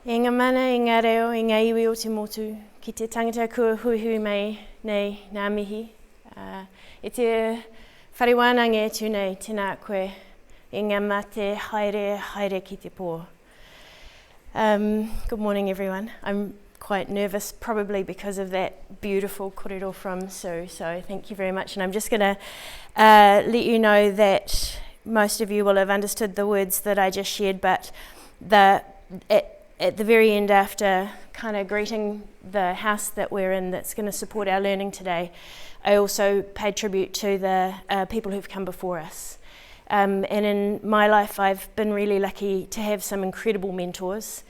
E ngā mana, i ngā reo, i ngā iwi o te motu, ki te tangata kua huihui mai nei ngā mihi. E te whariwānange tū nei, tēnā koe, i ngā mate haere ki te pō. Good morning everyone. I'm quite nervous, probably because of that beautiful kōrero from Sue, so thank you very much. And I'm just going to let you know that most of you will have understood the words that I just shared, but at the very end, after kind of greeting the house that we're in that's going to support our learning today, I also paid tribute to the people who've come before us. And in my life, I've been really lucky to have some incredible mentors,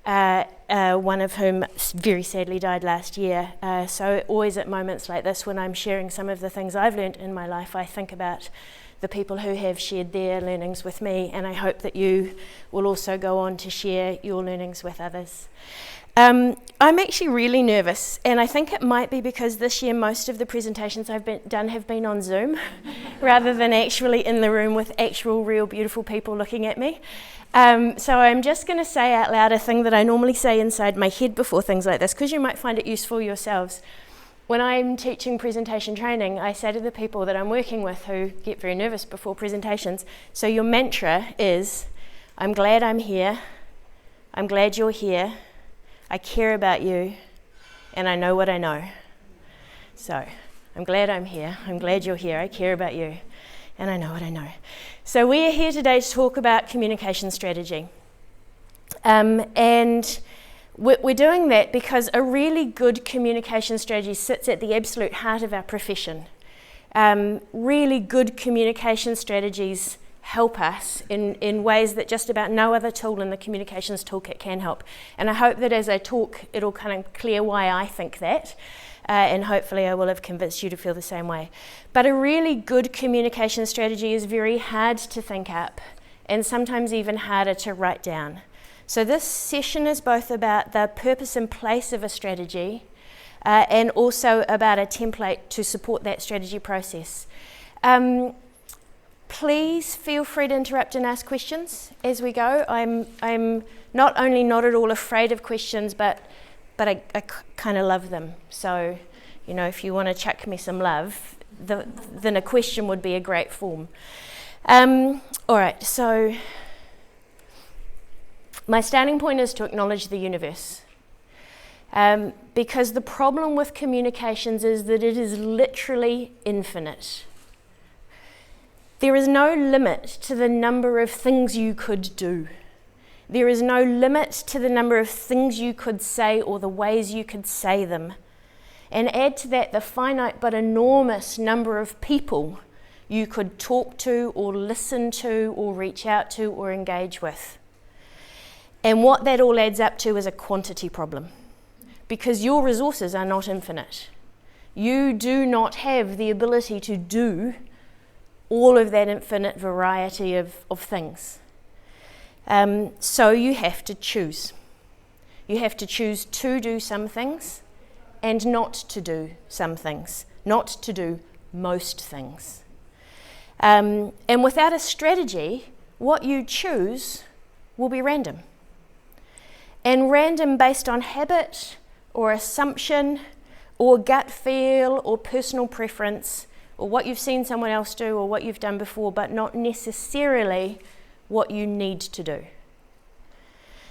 one of whom very sadly died last year. So always at moments like this, when I'm sharing some of the things I've learned in my life, I think about the people who have shared their learnings with me, and I hope that you will also go on to share your learnings with others. I'm actually really nervous, and I think it might be because this year most of the presentations I've done have been on Zoom rather than actually in the room with actual real beautiful people looking at me. So I'm just going to say out loud a thing that I normally say inside my head before things like this, because you might find it useful yourselves. When I'm teaching presentation training, I say to the people that I'm working with who get very nervous before presentations, so your mantra is, I'm glad I'm here, I'm glad you're here, I care about you, and I know what I know. So, I'm glad I'm here, I'm glad you're here, I care about you, and I know what I know. So we are here today to talk about communication strategy. And we're doing that because a really good communication strategy sits at the absolute heart of our profession. Really good communication strategies help us in ways that just about no other tool in the communications toolkit can help. And I hope that as I talk, it'll kind of clear why I think that, and hopefully I will have convinced you to feel the same way. But a really good communication strategy is very hard to think up, and sometimes even harder to write down. So this session is both about the purpose and place of a strategy, and also about a template to support that strategy process. Please feel free to interrupt and ask questions as we go. I'm not only not at all afraid of questions, but I kind of love them. So, you know, if you want to chuck me some love, then a question would be a great form. All right, so my starting point is to acknowledge the universe. Because the problem with communications is that it is literally infinite. There is no limit to the number of things you could do. There is no limit to the number of things you could say or the ways you could say them. And add to that the finite but enormous number of people you could talk to or listen to or reach out to or engage with. And what that all adds up to is a quantity problem, because your resources are not infinite. You do not have the ability to do all of that infinite variety of things. So you have to choose. You have to choose to do some things and not to do some things, not to do most things. And without a strategy, what you choose will be random. And random based on habit or assumption or gut feel or personal preference or what you've seen someone else do or what you've done before, but not necessarily what you need to do.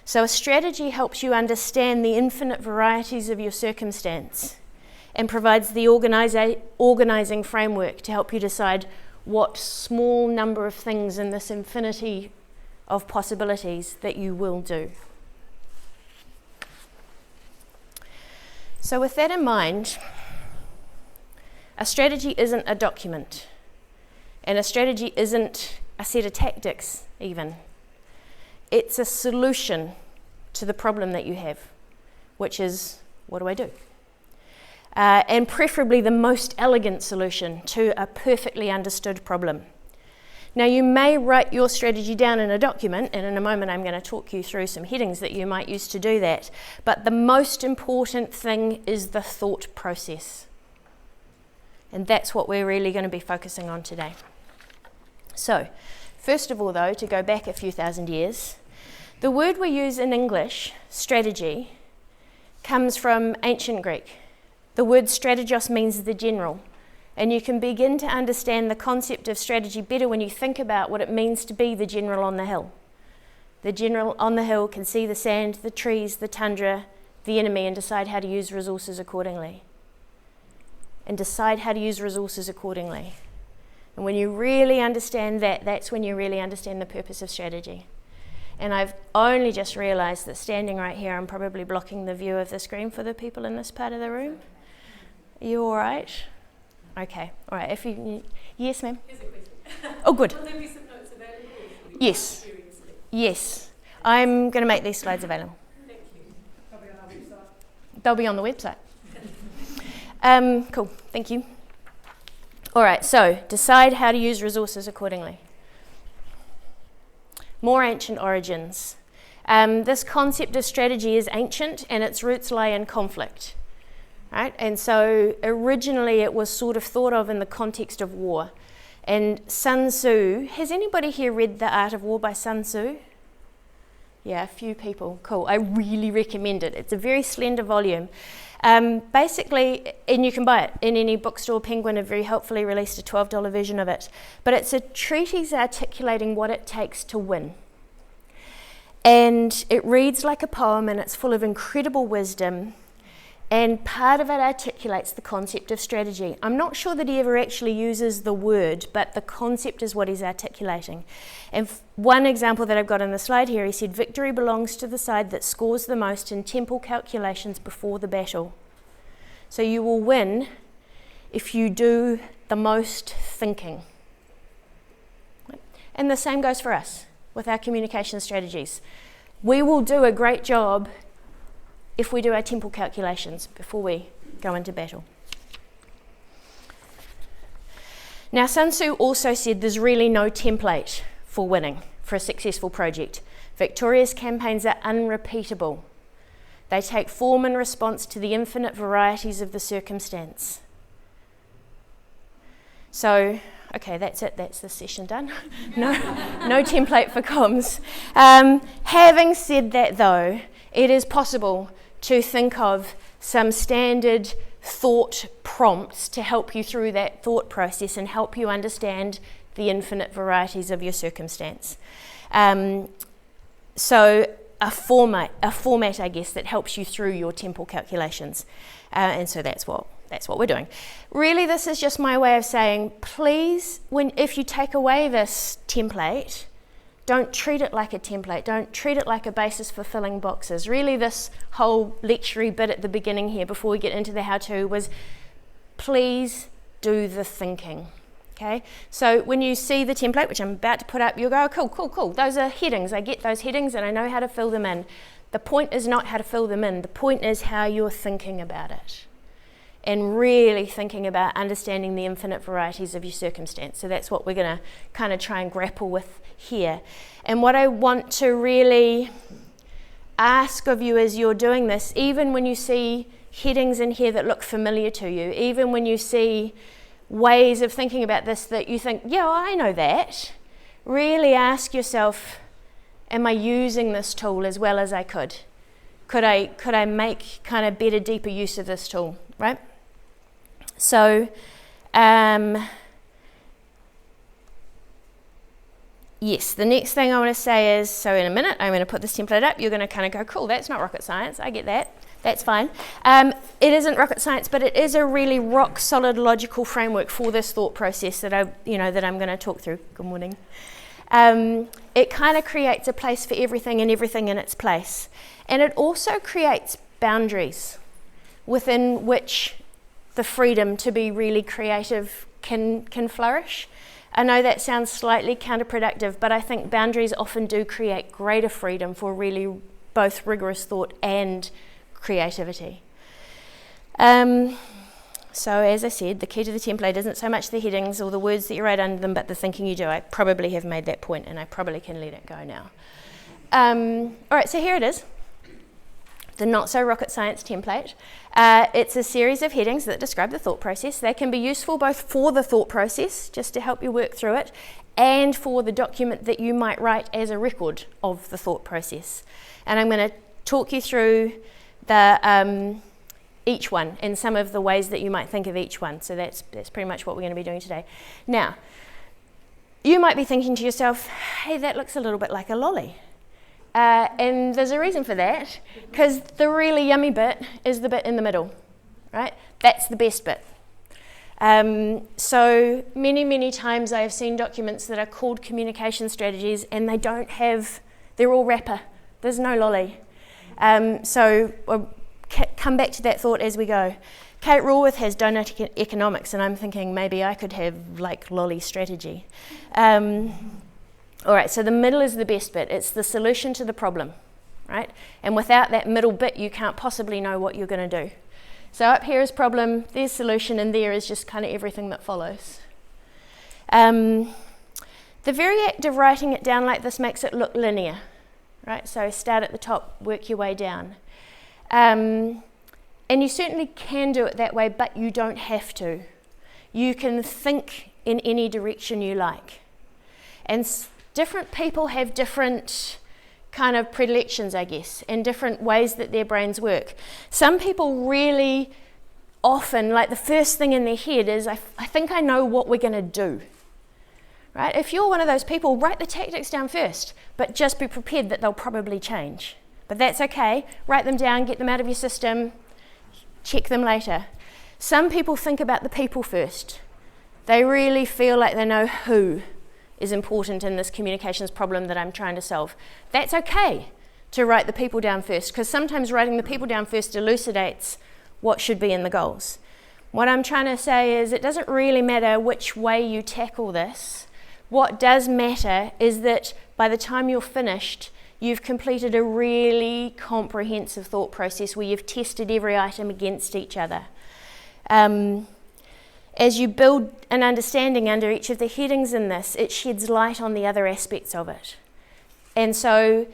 So a strategy helps you understand the infinite varieties of your circumstance and provides the organizing framework to help you decide what small number of things in this infinity of possibilities that you will do. So with that in mind, a strategy isn't a document, and a strategy isn't a set of tactics even. It's a solution to the problem that you have, which is, what do I do? And preferably the most elegant solution to a perfectly understood problem. Now you may write your strategy down in a document, and in a moment I'm going to talk you through some headings that you might use to do that, but the most important thing is the thought process. And that's what we're really going to be focusing on today. So, first of all though, to go back a few thousand years, The word we use in English, strategy, comes from ancient Greek. The word strategos means the general. And you can begin to understand the concept of strategy better when you think about what it means to be the general on the hill. The general on the hill can see the sand, the trees, the tundra, the enemy, and decide how to use resources accordingly. And when you really understand that, that's when you really understand the purpose of strategy. And I've only just realised that standing right here, I'm probably blocking the view of the screen for the people in this part of the room. Are you all right? Okay, all right. If you, yes, ma'am. Here's a question. Oh, good. Will there be some notes available? Yes. Yes. I'm going to make these slides available. Thank you. Probably on our website. They'll be on the website. Cool. Thank you. All right. So decide how to use resources accordingly. More ancient origins. This concept of strategy is ancient, and its roots lie in conflict. Right? And so originally it was sort of thought of in the context of war. And Sun Tzu, has anybody here read The Art of War by Sun Tzu? Yeah, a few people. Cool. I really recommend it. It's a very slender volume. Basically, and you can buy it in any bookstore. Penguin have very helpfully released a $12 version of it. But it's a treatise articulating what it takes to win. And it reads like a poem, and it's full of incredible wisdom. And part of it articulates the concept of strategy. I'm not sure that he ever actually uses the word, but the concept is what he's articulating. And one example that I've got on the slide here, he said, victory belongs to the side that scores the most in temple calculations before the battle. So you will win if you do the most thinking. And the same goes for us with our communication strategies. We will do a great job if we do our temple calculations before we go into battle. Now, Sun Tzu also said there's really no template for winning for a successful project. Victorious campaigns are unrepeatable. They take form in response to the infinite varieties of the circumstance. So, okay, that's it. That's the session done. No template for comms. Having said that, though, it is possible to think of some standard thought prompts to help you through that thought process and help you understand the infinite varieties of your circumstance. So a format, I guess, that helps you through your temple calculations. And so that's what we're doing. Really, this is just my way of saying, please, if you take away this template, don't treat it like a template. Don't treat it like a basis for filling boxes. Really, this whole lecture bit at the beginning here, before we get into the how-to, was please do the thinking. Okay? So when you see the template, which I'm about to put up, you'll go, oh, cool. Those are headings. I get those headings and I know how to fill them in. The point is not how to fill them in. The point is how you're thinking about it. And really thinking about understanding the infinite varieties of your circumstance. So that's what we're going to kind of try and grapple with here. And what I want to really ask of you as you're doing this, even when you see headings in here that look familiar to you, even when you see ways of thinking about this that you think, yeah, I know that, really ask yourself, am I using this tool as well as I could? Could I make kind of better, deeper use of this tool, right? So, yes, the next thing I want to say is, so in a minute, I'm going to put this template up. You're going to kind of go, cool, that's not rocket science. I get that. That's fine. It isn't rocket science, but it is a really rock solid logical framework for this thought process that I'm going to talk through. Good morning. It kind of creates a place for everything and everything in its place. And it also creates boundaries within which the freedom to be really creative can flourish. I know that sounds slightly counterproductive, but I think boundaries often do create greater freedom for really both rigorous thought and creativity. So as I said, the key to the template isn't so much the headings or the words that you write under them, but the thinking you do. I probably have made that point and I probably can let it go now. All right, so here it is. the not so rocket science template. It's a series of headings that describe the thought process. They can be useful both for the thought process, just to help you work through it, and for the document that you might write as a record of the thought process. And I'm going to talk you through each one and some of the ways that you might think of each one. So that's pretty much what we're going to be doing today. Now, you might be thinking to yourself, hey, that looks a little bit like a lolly. And there's a reason for that, because the really yummy bit is the bit in the middle, right? That's the best bit. So many times I have seen documents that are called communication strategies and they're all wrapper. There's no lolly. So we'll come back to that thought as we go. Kate Raworth has donut economics, and I'm thinking maybe I could have like lolly strategy. All right, so the middle is the best bit. It's the solution to the problem, right? And without that middle bit, you can't possibly know what you're going to do. So up here is problem, there's solution, and there is just kind of everything that follows. The very act of writing it down like this makes it look linear, right? So start at the top, work your way down. And you certainly can do it that way, but you don't have to. You can think in any direction you like. And different people have different kind of predilections, I guess, and different ways that their brains work. Some people really often, like the first thing in their head is, I think I know what we're going to do. Right? If you're one of those people, write the tactics down first, but just be prepared that they'll probably change. But that's okay. Write them down, get them out of your system, check them later. Some people think about the people first. They really feel like they know who is important in this communications problem that I'm trying to solve. That's okay to write the people down first, because sometimes writing the people down first elucidates what should be in the goals. What I'm trying to say is it doesn't really matter which way you tackle this. What does matter is that by the time you're finished, you've completed a really comprehensive thought process where you've tested every item against each other. As you build an understanding under each of the headings in this, it sheds light on the other aspects of it. And so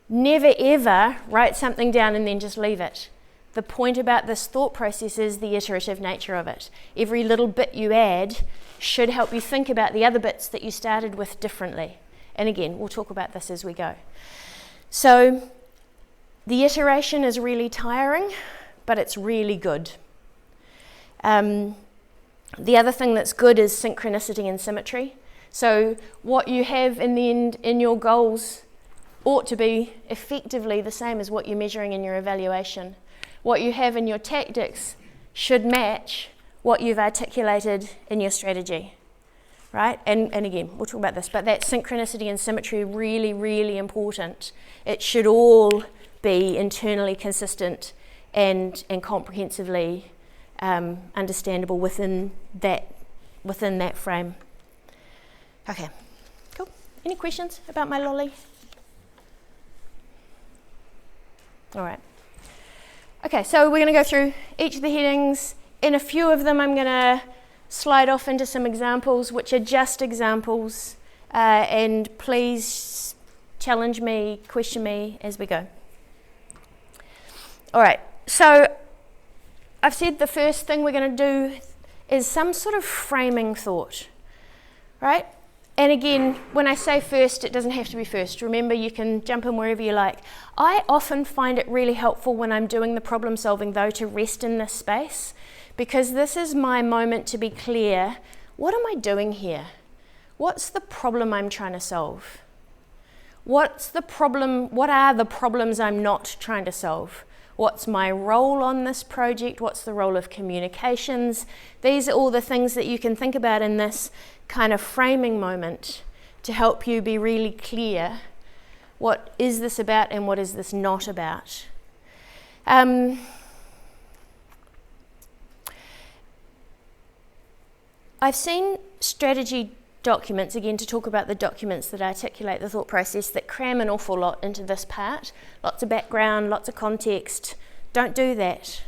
never ever write something down and then just leave it. The point about this thought process is the iterative nature of it. Every little bit you add should help you think about the other bits that you started with differently. And again, we'll talk about this as we go. So the iteration is really tiring, but it's really good. The other thing that's good is synchronicity and symmetry. So what you have in the end in your goals ought to be effectively the same as what you're measuring in your evaluation. What you have in your tactics should match what you've articulated in your strategy, right? And again, we'll talk about this, but that synchronicity and symmetry are really, really important. It should all be internally consistent and comprehensively understandable within that frame. Okay, cool. Any questions about my lolly? All right. Okay, so we're going to go through each of the headings. In a few of them, I'm going to slide off into some examples, which are just examples, and please challenge me, question me as we go. All right, so I've said the first thing we're going to do is some sort of framing thought, right? And again, when I say first, it doesn't have to be first. Remember, you can jump in wherever you like. I often find it really helpful when I'm doing the problem solving, though, to rest in this space, because this is my moment to be clear. What am I doing here? What's the problem I'm trying to solve? What's the problem? What are the problems I'm not trying to solve? What's my role on this project? What's the role of communications? These are all the things that you can think about in this kind of framing moment to help you be really clear. What is this about and what is this not about? I've seen strategy documents, again to talk about the documents that articulate the thought process, that cram an awful lot into this part. Lots of background, lots of context. Don't do that.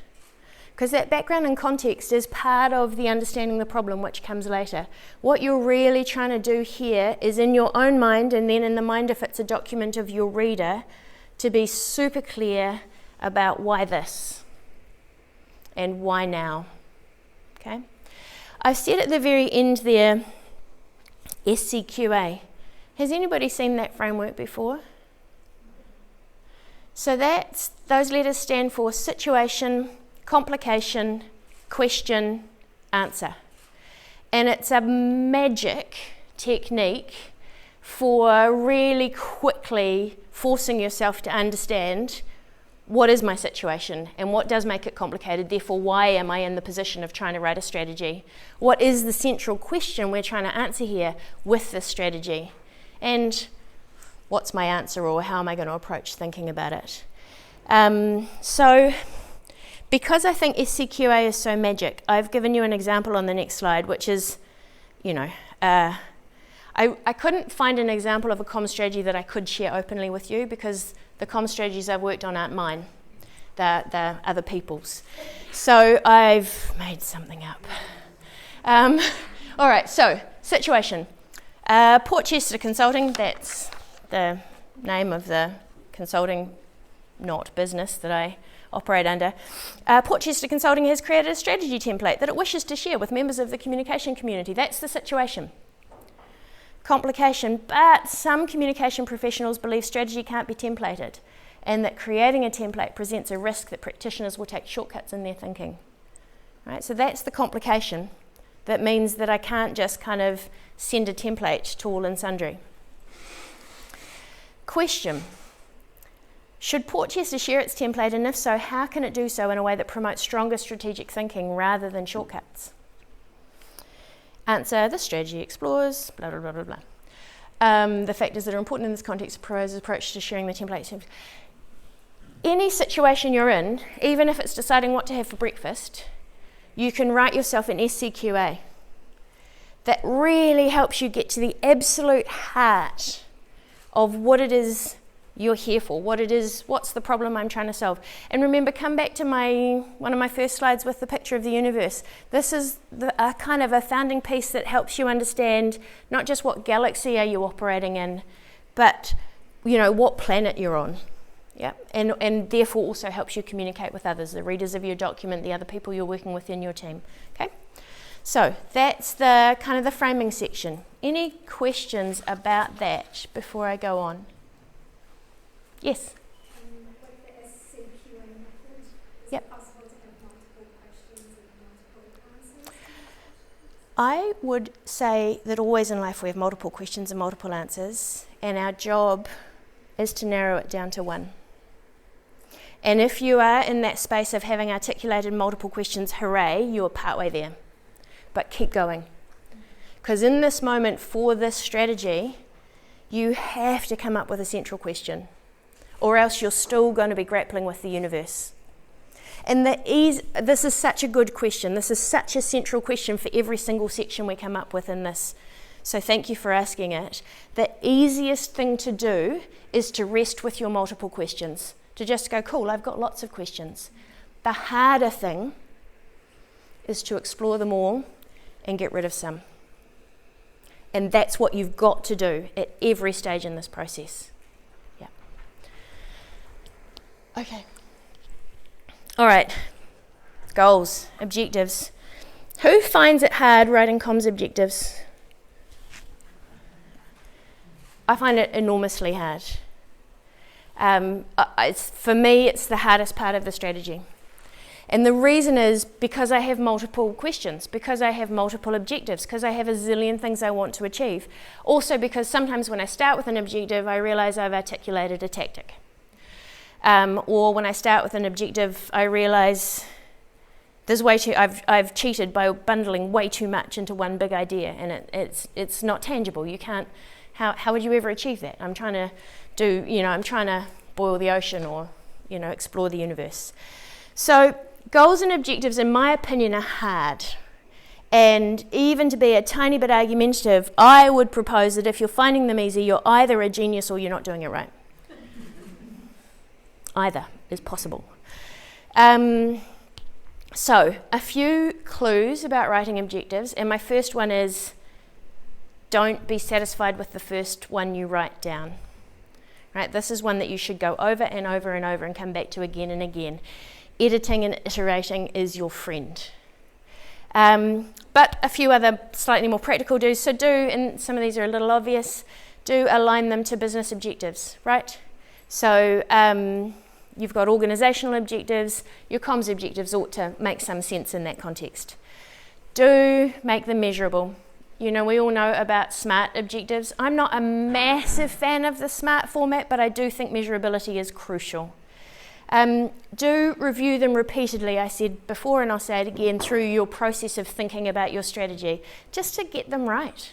Because that background and context is part of the understanding the problem, which comes later. What you're really trying to do here is in your own mind, and then in the mind if it's a document of your reader, to be super clear about why this and why now. Okay? I've said at the very end there, SCQA. Has anybody seen that framework before? So those letters stand for situation, complication, question, answer. And it's a magic technique for really quickly forcing yourself to understand what is my situation and what does make it complicated, therefore why am I in the position of trying to write a strategy? What is the central question we're trying to answer here with this strategy? And what's my answer, or how am I going to approach thinking about it? So because I think SCQA is so magic, I've given you an example on the next slide, which is, I couldn't find an example of a comm strategy that I could share openly with you because the comm strategies I've worked on aren't mine. They're other people's. So I've made something up. All right, so situation. Portchester Consulting, that's the name of the consulting, not business, that I operate under. Portchester Consulting has created a strategy template that it wishes to share with members of the communication community. That's the situation. Complication, but some communication professionals believe strategy can't be templated and that creating a template presents a risk that practitioners will take shortcuts in their thinking. Right, so that's the complication. That means that I can't just kind of send a template to all and sundry. Question. Should Portchester share its template, and if so, how can it do so in a way that promotes stronger strategic thinking rather than shortcuts? Answer, the strategy explores, blah, blah, blah, blah, blah. The factors that are important in this context propose approach to sharing the template. Any situation you're in, even if it's deciding what to have for breakfast, you can write yourself an SCQA. That really helps you get to the absolute heart of what it is you're here for, what's the problem I'm trying to solve. And remember, come back to one of my first slides with the picture of the universe. This is a kind of a founding piece that helps you understand not just what galaxy are you operating in, but what planet you're on. Yeah, and therefore also helps you communicate with others, the readers of your document, the other people you're working with in your team. Okay, so that's the kind of the framing section. Any questions about that before I go on? Yes. With the SCQA method, is Yep. it possible to have multiple questions and multiple answers? I would say that always in life we have multiple questions and multiple answers, and our job is to narrow it down to one. And if you are in that space of having articulated multiple questions, hooray, you're partway there. But keep going. Because in this moment for this strategy, you have to come up with a central question, or else you're still going to be grappling with the universe. And this is such a good question. This is such a central question for every single section we come up with in this. So thank you for asking it. The easiest thing to do is to rest with your multiple questions. To just go, cool, I've got lots of questions. The harder thing is to explore them all and get rid of some. And that's what you've got to do at every stage in this process. Yeah. Okay. All right. Goals, objectives. Who finds it hard writing comms objectives? I find it enormously hard. For me, it's the hardest part of the strategy. And the reason is because I have multiple questions, because I have multiple objectives, because I have a zillion things I want to achieve. Also because sometimes when I start with an objective, I realize I've articulated a tactic. Or when I start with an objective, I realize I've cheated by bundling way too much into one big idea, and it's not tangible. You can't. How would you ever achieve that? I'm trying to boil the ocean or, explore the universe. So goals and objectives, in my opinion, are hard. And even to be a tiny bit argumentative, I would propose that if you're finding them easy, you're either a genius or you're not doing it right. Either is possible. So a few clues about writing objectives, and my first one is don't be satisfied with the first one you write down. right? This is one that you should go over and over and over and come back to again and again. Editing and iterating is your friend. But a few other slightly more practical do's. So do, and some of these are a little obvious, do align them to business objectives, right? So you've got organisational objectives, your comms objectives ought to make some sense in that context. Do make them measurable. You know, we all know about SMART objectives. I'm not a massive fan of the SMART format, but I do think measurability is crucial. Do review them repeatedly, I said before, and I'll say it again, through your process of thinking about your strategy, just to get them right.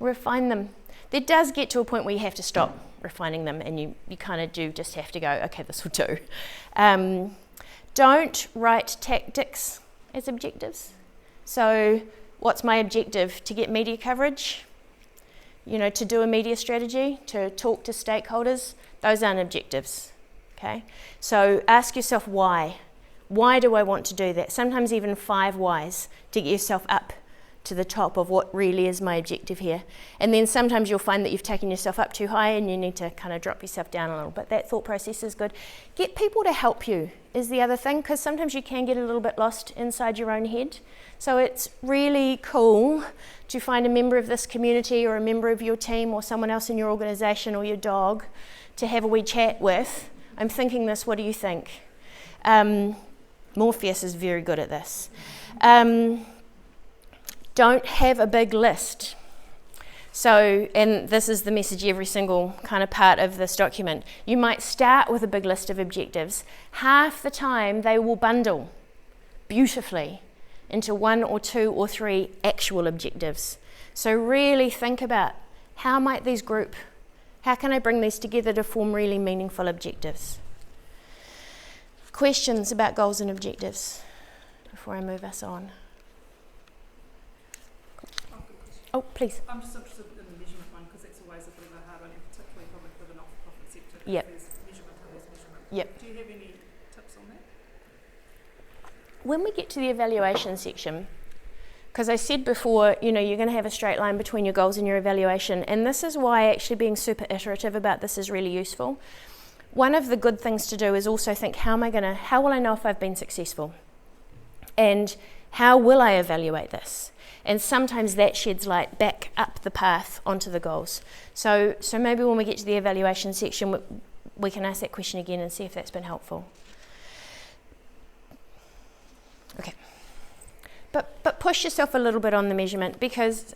Refine them. There does get to a point where you have to stop refining them, and you kind of do just have to go, okay, this will do. Don't write tactics as objectives. So what's my objective? To get media coverage? You know, to do a media strategy, to talk to stakeholders? Those aren't objectives. Okay, so ask yourself why. Why do I want to do that? Sometimes even 5 whys to get yourself up to the top of what really is my objective here. And then sometimes you'll find that you've taken yourself up too high and you need to kind of drop yourself down a little bit. That thought process is good. Get people to help you is the other thing, because sometimes you can get a little bit lost inside your own head. So it's really cool to find a member of this community or a member of your team or someone else in your organisation or your dog to have a wee chat with. I'm thinking this, what do you think? Morpheus is very good at this. Don't have a big list. So, and this is the message every single kind of part of this document. You might start with a big list of objectives. Half the time they will bundle beautifully into 1 or 2 or 3 actual objectives. So really think about how might these group. How can I bring these together to form really meaningful objectives? Questions about goals and objectives before I move us on? Oh, please. I'm just interested in the measurement one because that's always a bit of a hard one, and particularly probably for the not-for-profit sector. Yep. There's measurement. Yep. Do you have any tips on that? When we get to the evaluation section, because I said before, you know, you're going to have a straight line between your goals and your evaluation, and this is why actually being super iterative about this is really useful. One of the good things to do is also think, how will I know if I've been successful? And how will I evaluate this? And sometimes that sheds light back up the path onto the goals. So maybe when we get to the evaluation section, we can ask that question again and see if that's been helpful. Okay. But push yourself a little bit on the measurement, because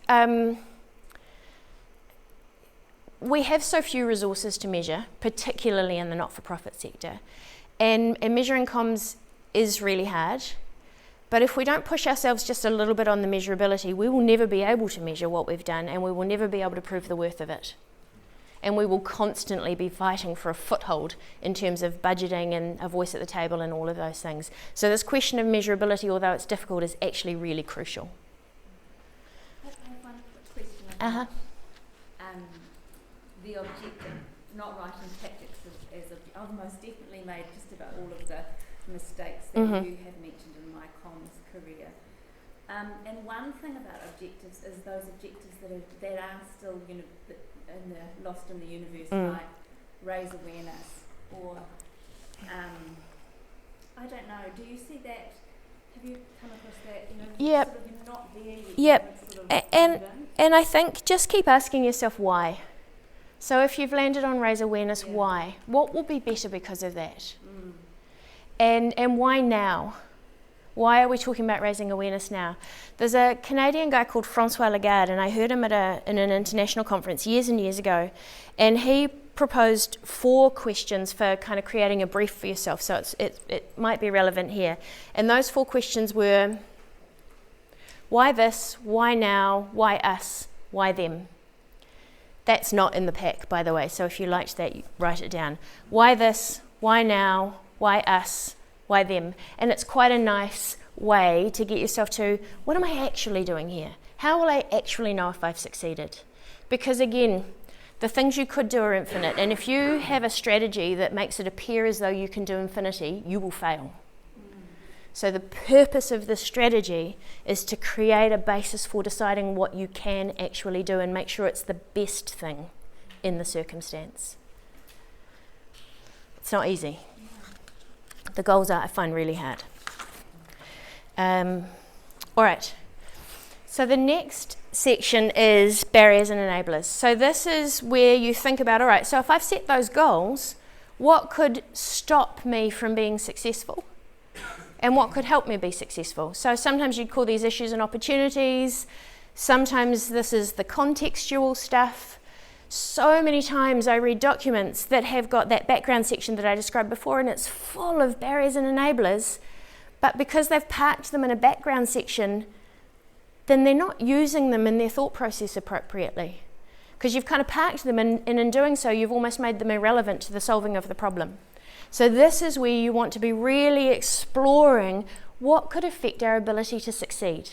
we have so few resources to measure, particularly in the not-for-profit sector. And measuring comms is really hard. But if we don't push ourselves just a little bit on the measurability, we will never be able to measure what we've done, and we will never be able to prove the worth of it. And we will constantly be fighting for a foothold in terms of budgeting and a voice at the table and all of those things. So this question of measurability, although it's difficult, is actually really crucial. I have one quick question about the objective, not writing tactics as I've most definitely made just about all of the mistakes that you have mentioned in my comms career. And one thing about objectives is those objectives that are still, you know, lost in the universe, like raise awareness, or I don't know. Do you see that? Have you come across that? You know, Yep. sort of you're not there yet. Yep. Sort of And I think just keep asking yourself why. So if you've landed on raise awareness, why? What will be better because of that? And why now? Why are we talking about raising awareness now? There's a Canadian guy called Francois Lagarde, and I heard him in an international conference years and years ago, and he proposed 4 questions for kind of creating a brief for yourself, so it might be relevant here. And those 4 questions were, why this, why now, why us, why them? That's not in the pack, by the way, so if you liked that, you write it down. Why this, why now, why us, why them? And it's quite a nice way to get yourself to, what am I actually doing here? How will I actually know if I've succeeded? Because again, the things you could do are infinite, and if you have a strategy that makes it appear as though you can do infinity, you will fail. So the purpose of this strategy is to create a basis for deciding what you can actually do and make sure it's the best thing in the circumstance. It's not easy. The goals I find really hard. All right. So the next section is barriers and enablers. So this is where you think about, all right, so if I've set those goals, what could stop me from being successful? And what could help me be successful? So sometimes you'd call these issues and opportunities. Sometimes this is the contextual stuff. So many times I read documents that have got that background section that I described before, and it's full of barriers and enablers, but because they've parked them in a background section, then they're not using them in their thought process appropriately. Because you've kind of parked them, and in doing so, you've almost made them irrelevant to the solving of the problem. So this is where you want to be really exploring what could affect our ability to succeed.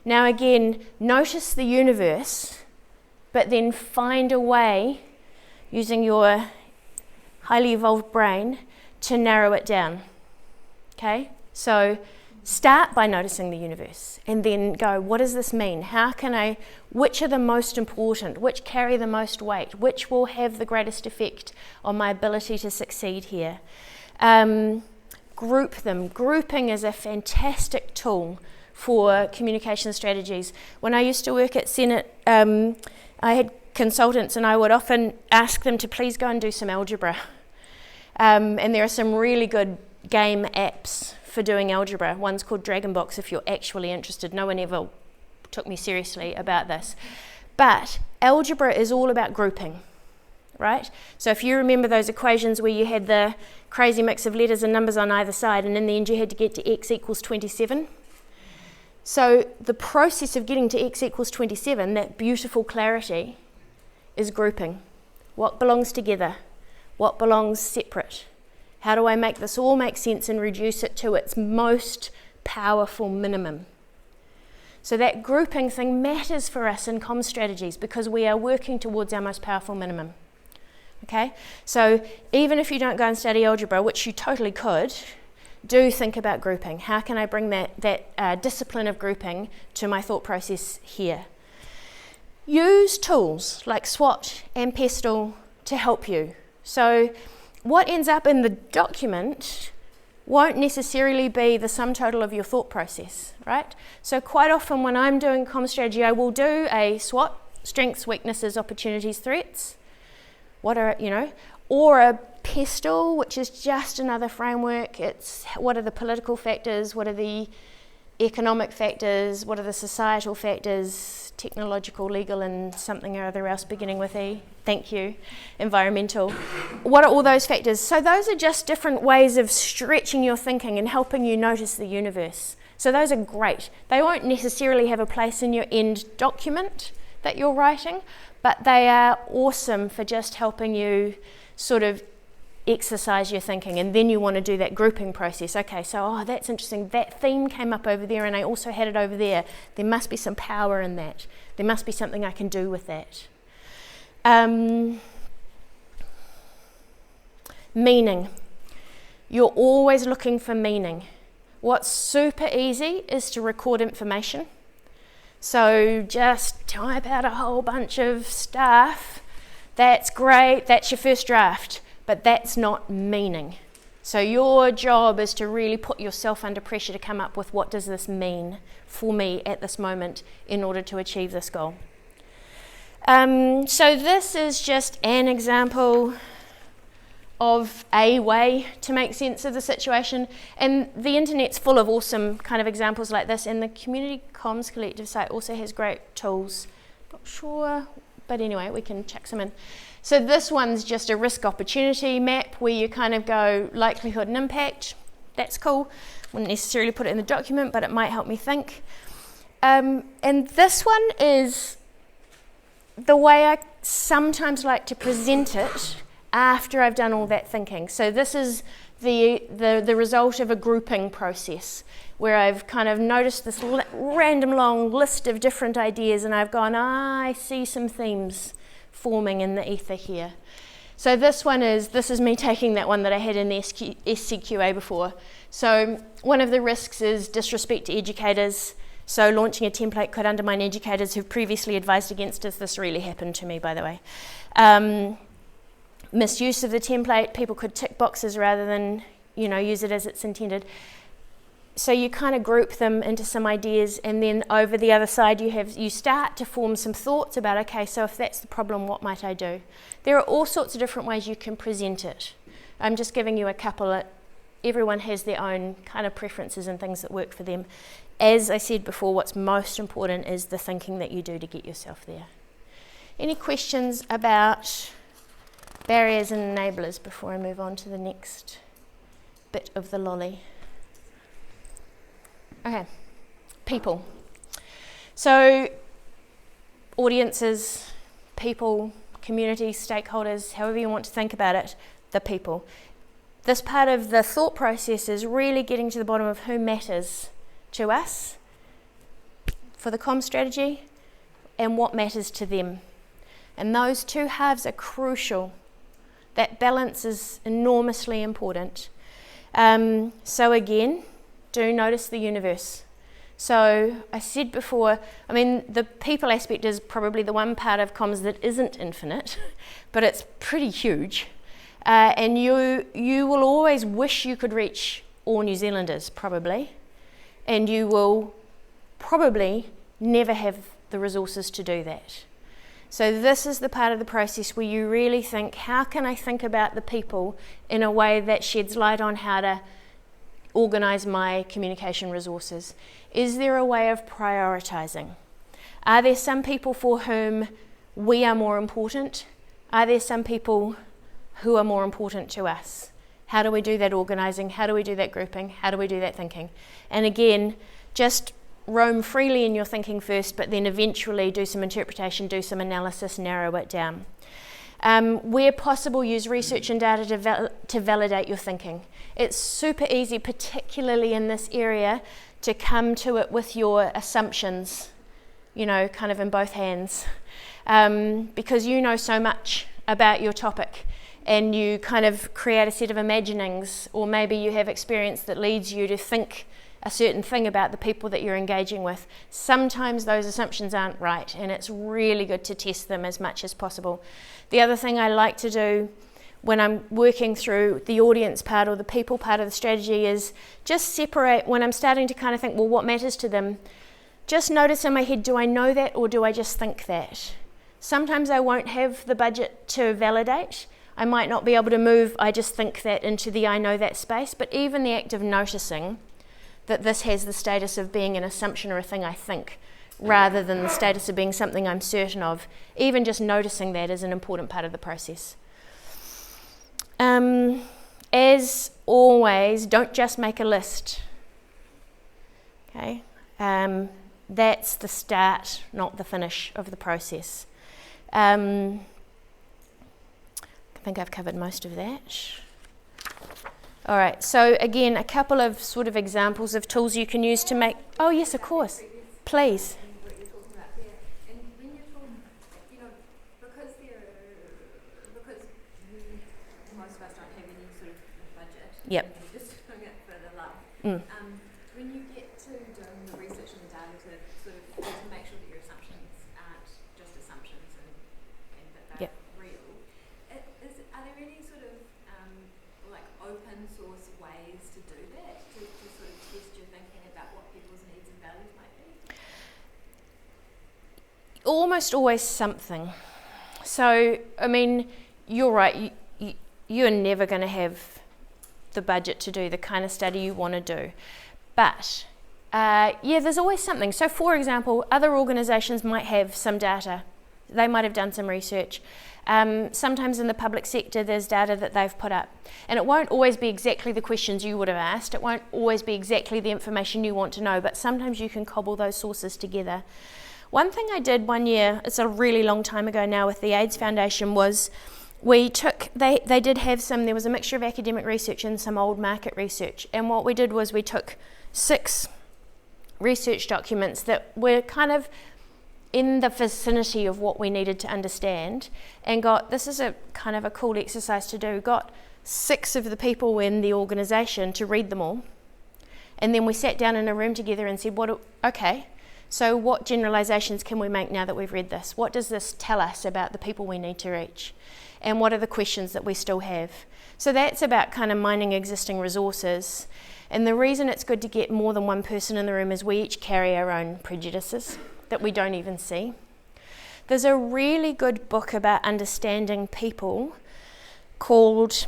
Now again, notice the universe, but then find a way, using your highly evolved brain, to narrow it down. Okay? So start by noticing the universe, and then go, what does this mean? Which are the most important? Which carry the most weight? Which will have the greatest effect on my ability to succeed here? Group them. Grouping is a fantastic tool for communication strategies. When I used to work at Senate, I had consultants, and I would often ask them to please go and do some algebra. And there are some really good game apps for doing algebra. One's called Dragonbox if you're actually interested. No one ever took me seriously about this. But algebra is all about grouping, right? So if you remember those equations where you had the crazy mix of letters and numbers on either side, and in the end you had to get to x equals 27. So the process of getting to x equals 27, that beautiful clarity, is grouping. What belongs together? What belongs separate? How do I make this all make sense and reduce it to its most powerful minimum? So that grouping thing matters for us in comms strategies because we are working towards our most powerful minimum. Okay? So even if you don't go and study algebra, which you totally could, do think about grouping. How can I bring that discipline of grouping to my thought process here? Use tools like SWOT and PESTLE to help you. So what ends up in the document won't necessarily be the sum total of your thought process, right? So quite often when I'm doing comm strategy, I will do a SWOT, strengths, weaknesses, opportunities, threats. Or a PESTLE, which is just another framework. It's what are the political factors, what are the economic factors, what are the societal factors, technological, legal, and something or other else beginning with E. Thank you. Environmental. What are all those factors? So those are just different ways of stretching your thinking and helping you notice the universe. So those are great. They won't necessarily have a place in your end document that you're writing, but they are awesome for just helping you sort of exercise your thinking, and then you want to do that grouping process. Okay, so that's interesting. That theme came up over there and I also had it over there. There must be some power in that. There must be something I can do with that. Meaning. You're always looking for meaning. What's super easy is to record information. So just type out a whole bunch of stuff. That's great, that's your first draft, but that's not meaning. So your job is to really put yourself under pressure to come up with what does this mean for me at this moment in order to achieve this goal. So this is just an example of a way to make sense of the situation, and the internet's full of awesome kind of examples like this, and the Community Comms Collective site also has great tools. Not sure, but anyway, we can chuck some in. So this one's just a risk opportunity map where you kind of go likelihood and impact. That's cool. Wouldn't necessarily put it in the document, but it might help me think. And this one is the way I sometimes like to present it after I've done all that thinking. So this is the result of a grouping process where I've kind of noticed this random long list of different ideas, and I've gone, I see some themes forming in the ether here. So this is me taking that one that I had in the SCQA before. So one of the risks is disrespect to educators. So launching a template could undermine educators who've previously advised against us. This really happened to me, by the way. misuse of the template. People could tick boxes rather than, use it as it's intended. So you kind of group them into some ideas, and then over the other side you start to form some thoughts about, okay, so if that's the problem, what might I do? There are all sorts of different ways you can present it. I'm just giving you a couple. Everyone has their own kind of preferences and things that work for them. As I said before, what's most important is the thinking that you do to get yourself there. Any questions about barriers and enablers before I move on to the next bit of the lolly? Okay, people. So audiences, people, community, stakeholders, however you want to think about it, the people. This part of the thought process is really getting to the bottom of who matters to us for the comms strategy and what matters to them. And those two halves are crucial. That balance is enormously important. So again, do notice the universe. So I said before, the people aspect is probably the one part of comms that isn't infinite, but it's pretty huge. And you will always wish you could reach all New Zealanders, probably. And you will probably never have the resources to do that. So this is the part of the process where you really think, how can I think about the people in a way that sheds light on how to organise my communication resources? Is there a way of prioritising? Are there some people for whom we are more important? Are there some people who are more important to us? How do we do that organising? How do we do that grouping? How do we do that thinking? And again, just roam freely in your thinking first, but then eventually do some interpretation, do some analysis, narrow it down. Where possible, use research and data to validate your thinking. It's super easy, particularly in this area, to come to it with your assumptions, kind of in both hands, because you know so much about your topic, and you kind of create a set of imaginings, or maybe you have experience that leads you to think a certain thing about the people that you're engaging with. Sometimes those assumptions aren't right, and it's really good to test them as much as possible. The other thing I like to do when I'm working through the audience part or the people part of the strategy is just separate, when I'm starting to kind of think, well, what matters to them? Just notice in my head, do I know that or do I just think that? Sometimes I won't have the budget to validate. I might not be able to move, I just think that, into the I know that space. But even the act of noticing that this has the status of being an assumption or a thing I think, rather than the status of being something I'm certain of, even just noticing that is an important part of the process. As always, don't just make a list. Okay, that's the start, not the finish of the process. I think I've covered most of that. All right, so again, a couple of sort of examples of tools you can use to make... Oh yes, of course. Please. What you're talking about there. And when you're talking, because most of us don't have any sort of budget. Yep. We're just doing it for the love. Mm. When you get to doing the research and the data to make sure that your assumptions aren't just assumptions and that they're real, are there any sort of open source ways to do that, to sort of test your thinking about what people's needs and values might be? Almost always something. So, you're right, you're never going to have the budget to do the kind of study you want to do. But, there's always something. So, for example, other organisations might have some data. They might have done some research. Sometimes in the public sector there's data that they've put up, and it won't always be exactly the questions you would have asked, it won't always be exactly the information you want to know, but sometimes you can cobble those sources together. One thing I did one year, it's a really long time ago now, with the AIDS Foundation, was they did have there was a mixture of academic research and some old market research, and what we did was we took 6 research documents that were kind of in the vicinity of what we needed to understand, and this is a kind of a cool exercise to do, got 6 of the people in the organisation to read them all, and then we sat down in a room together and said, okay, So what generalisations can we make now that we've read this? What does this tell us about the people we need to reach? And what are the questions that we still have? So that's about kind of mining existing resources. And the reason it's good to get more than one person in the room is we each carry our own prejudices that we don't even see. There's a really good book about understanding people called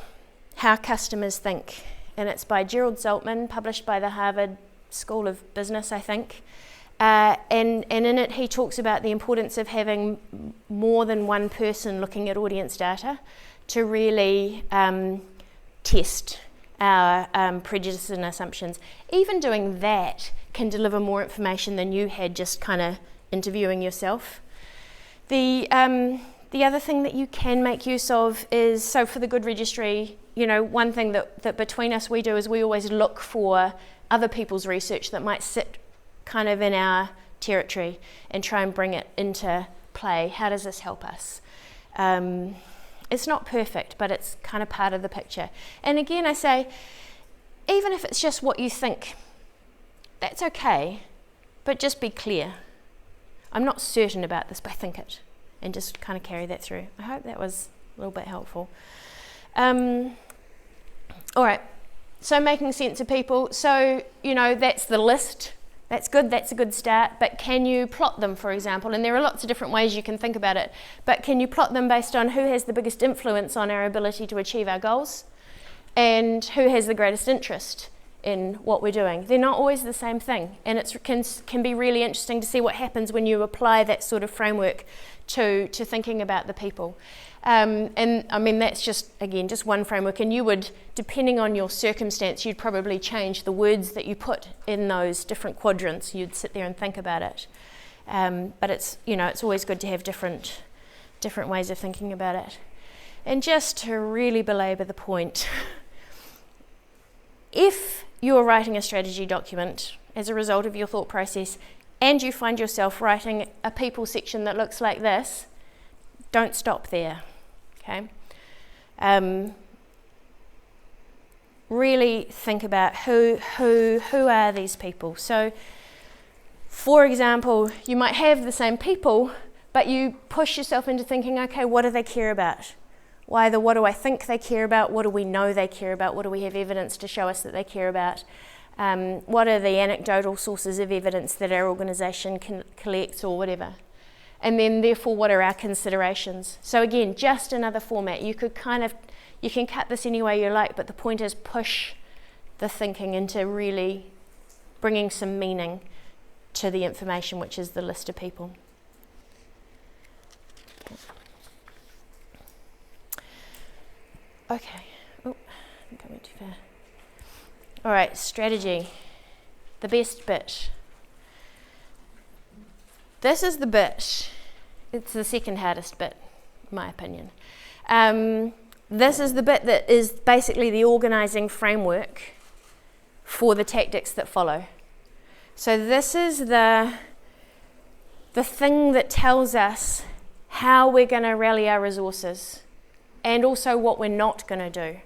How Customers Think. And it's by Gerald Zaltman, published by the Harvard School of Business, I think. And in it, he talks about the importance of having more than one person looking at audience data to really test our prejudices and assumptions. Even doing that can deliver more information than you had just kind of interviewing yourself. The other thing that you can make use of is, so for the Good Registry, you know, one thing that between us we do is we always look for other people's research that might sit kind of in our territory and try and bring it into play. How does this help us? It's not perfect, but it's kind of part of the picture. And again, I say, even if it's just what you think, that's okay, but just be clear. I'm not certain about this, but I think it. And just kind of carry that through. I hope that was a little bit helpful. All right, so making sense of people. So, you know, that's the list. That's good, that's a good start, but can you plot them, for example? And there are lots of different ways you can think about it, but can you plot them based on who has the biggest influence on our ability to achieve our goals and who has the greatest interest in what we're doing? They're not always the same thing, and it can be really interesting to see what happens when you apply that sort of framework to thinking about the people. And I mean, that's just, again, just one framework, and you would, depending on your circumstance, you'd probably change the words that you put in those different quadrants. You'd sit there and think about it. But it's, you know, it's always good to have different ways of thinking about it. And just to really belabor the point, if you're writing a strategy document as a result of your thought process and you find yourself writing a people section that looks like this, don't stop there, okay? Really think about who are these people. So, for example, you might have the same people, but you push yourself into thinking, okay, what do they care about? Either what do I think they care about, what do we know they care about, what do we have evidence to show us that they care about, what are the anecdotal sources of evidence that our organisation collects or whatever. And then therefore what are our considerations? So again, just another format. You can cut this any way you like, but the point is push the thinking into really bringing some meaning to the information, which is the list of people. Okay. Oh, I think I went too far. All right, strategy. The best bit. This is the bit. It's the second hardest bit, in my opinion. This is the bit that is basically the organising framework for the tactics that follow. So this is the thing that tells us how we're going to rally our resources and also what we're not going to do.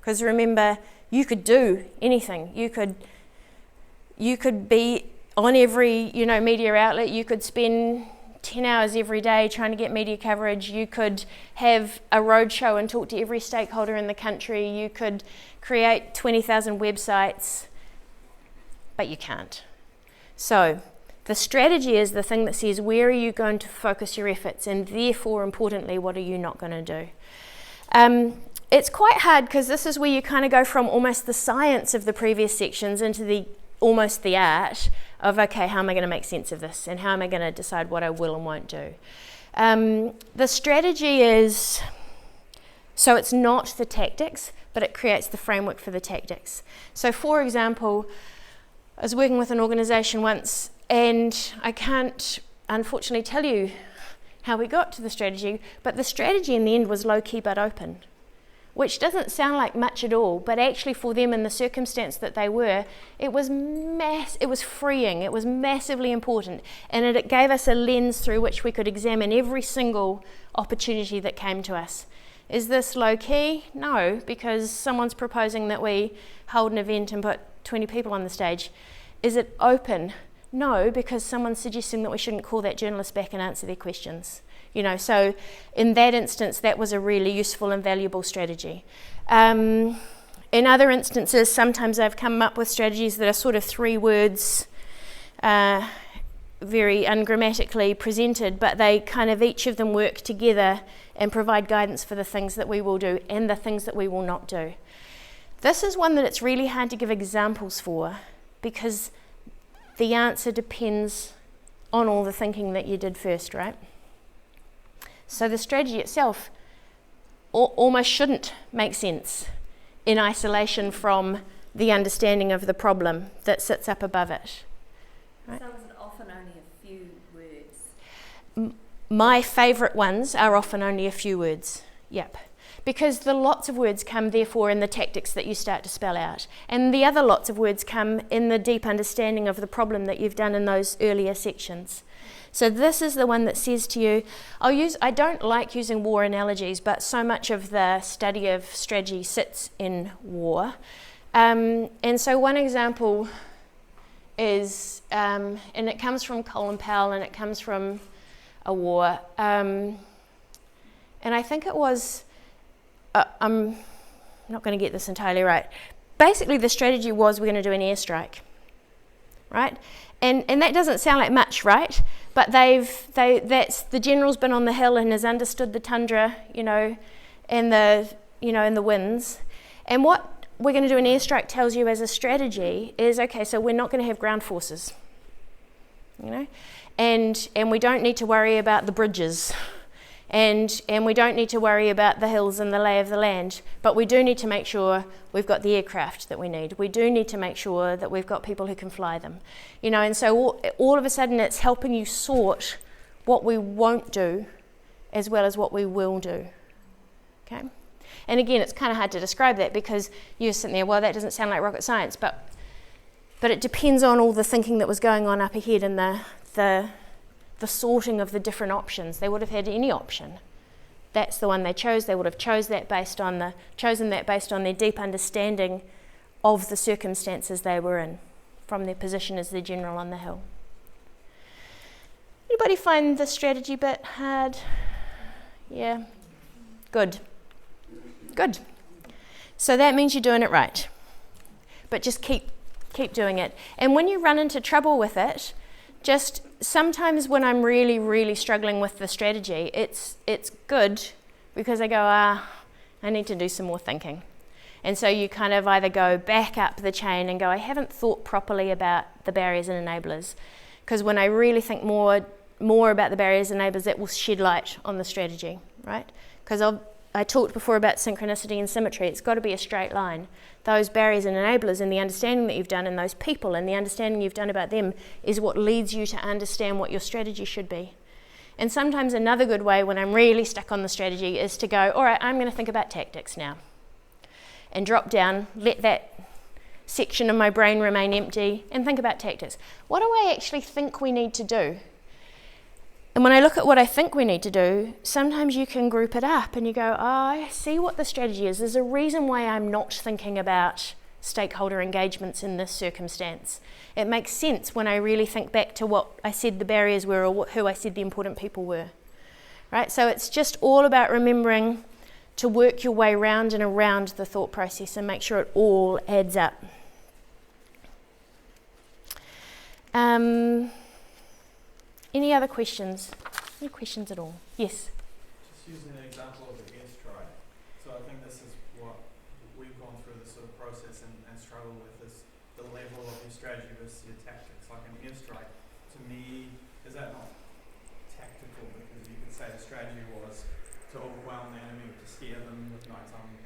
Because remember, you could do anything. You could be on every, media outlet. You could spend 10 hours every day trying to get media coverage. You could have a roadshow and talk to every stakeholder in the country. You could create 20,000 websites, but you can't. So the strategy is the thing that says where are you going to focus your efforts, and therefore, importantly, what are you not going to do? It's quite hard because this is where you kind of go from almost the science of the previous sections into almost the art of, okay, how am I going to make sense of this, and how am I going to decide what I will and won't do? The strategy is, so it's not the tactics, but it creates the framework for the tactics. So for example, I was working with an organisation once, and I can't unfortunately tell you how we got to the strategy, but the strategy in the end was low-key but open, which doesn't sound like much at all, but actually for them in the circumstance that they were, it was freeing, it was massively important, and it gave us a lens through which we could examine every single opportunity that came to us. Is this low-key? No, because someone's proposing that we hold an event and put 20 people on the stage. Is it open? No, because someone's suggesting that we shouldn't call that journalist back and answer their questions. So in that instance, that was a really useful and valuable strategy. In other instances, sometimes I've come up with strategies that are sort of 3 words, very ungrammatically presented, but they kind of each of them work together and provide guidance for the things that we will do and the things that we will not do. This is one that it's really hard to give examples for, because the answer depends on all the thinking that you did first, right? So the strategy itself almost shouldn't make sense in isolation from the understanding of the problem that sits up above it. Right? So is it often only a few words? My favourite ones are often only a few words, yep. Because the lots of words come, therefore, in the tactics that you start to spell out. And the other lots of words come in the deep understanding of the problem that you've done in those earlier sections. So this is the one that says to you, I don't like using war analogies, but so much of the study of strategy sits in war. And so one example is, and it comes from Colin Powell and it comes from a war. And I think it was, I'm not going to get this entirely right. Basically, the strategy was we're going to do an airstrike, right? And that doesn't sound like much, right? But that's the general's been on the hill and has understood the tundra, and the winds. And what we're going to do an airstrike tells you as a strategy is, okay, so we're not going to have ground forces, and we don't need to worry about the bridges. And we don't need to worry about the hills and the lay of the land, but we do need to make sure we've got the aircraft that we need. We do need to make sure that we've got people who can fly them. And so all of a sudden it's helping you sort what we won't do as well as what we will do. Okay? And again, it's kind of hard to describe that because you're sitting there, well, that doesn't sound like rocket science, but it depends on all the thinking that was going on up ahead and the sorting of the different options. They would have had any option. That's the one they chose. They would have chosen that based on their deep understanding of the circumstances they were in, from their position as the general on the hill. Anybody find the strategy bit hard? Yeah? Good. So that means you're doing it right. But just keep doing it. And when you run into trouble with it, just sometimes when I'm really, really struggling with the strategy, it's good because I go, I need to do some more thinking. And so you kind of either go back up the chain and go, I haven't thought properly about the barriers and enablers. Because when I really think more about the barriers and enablers, that will shed light on the strategy, right? Because I talked before about synchronicity and symmetry. It's got to be a straight line. Those barriers and enablers and the understanding that you've done and those people and the understanding you've done about them is what leads you to understand what your strategy should be. And sometimes another good way when I'm really stuck on the strategy is to go, all right, I'm going to think about tactics now. And drop down, let that section of my brain remain empty and think about tactics. What do I actually think we need to do? And when I look at what I think we need to do, sometimes you can group it up and you go, I see what the strategy is. There's a reason why I'm not thinking about stakeholder engagements in this circumstance. It makes sense when I really think back to what I said the barriers were or who I said the important people were. Right? So it's just all about remembering to work your way round and around the thought process and make sure it all adds up. Any other questions? Any questions at all? Yes? Just using an example of the airstrike. So I think this is what we've gone through this sort of process and struggle with is the level of your strategy versus your tactics. Like an airstrike, to me, is that not tactical? Because you could say the strategy was to overwhelm the enemy, to scare them with nighttime,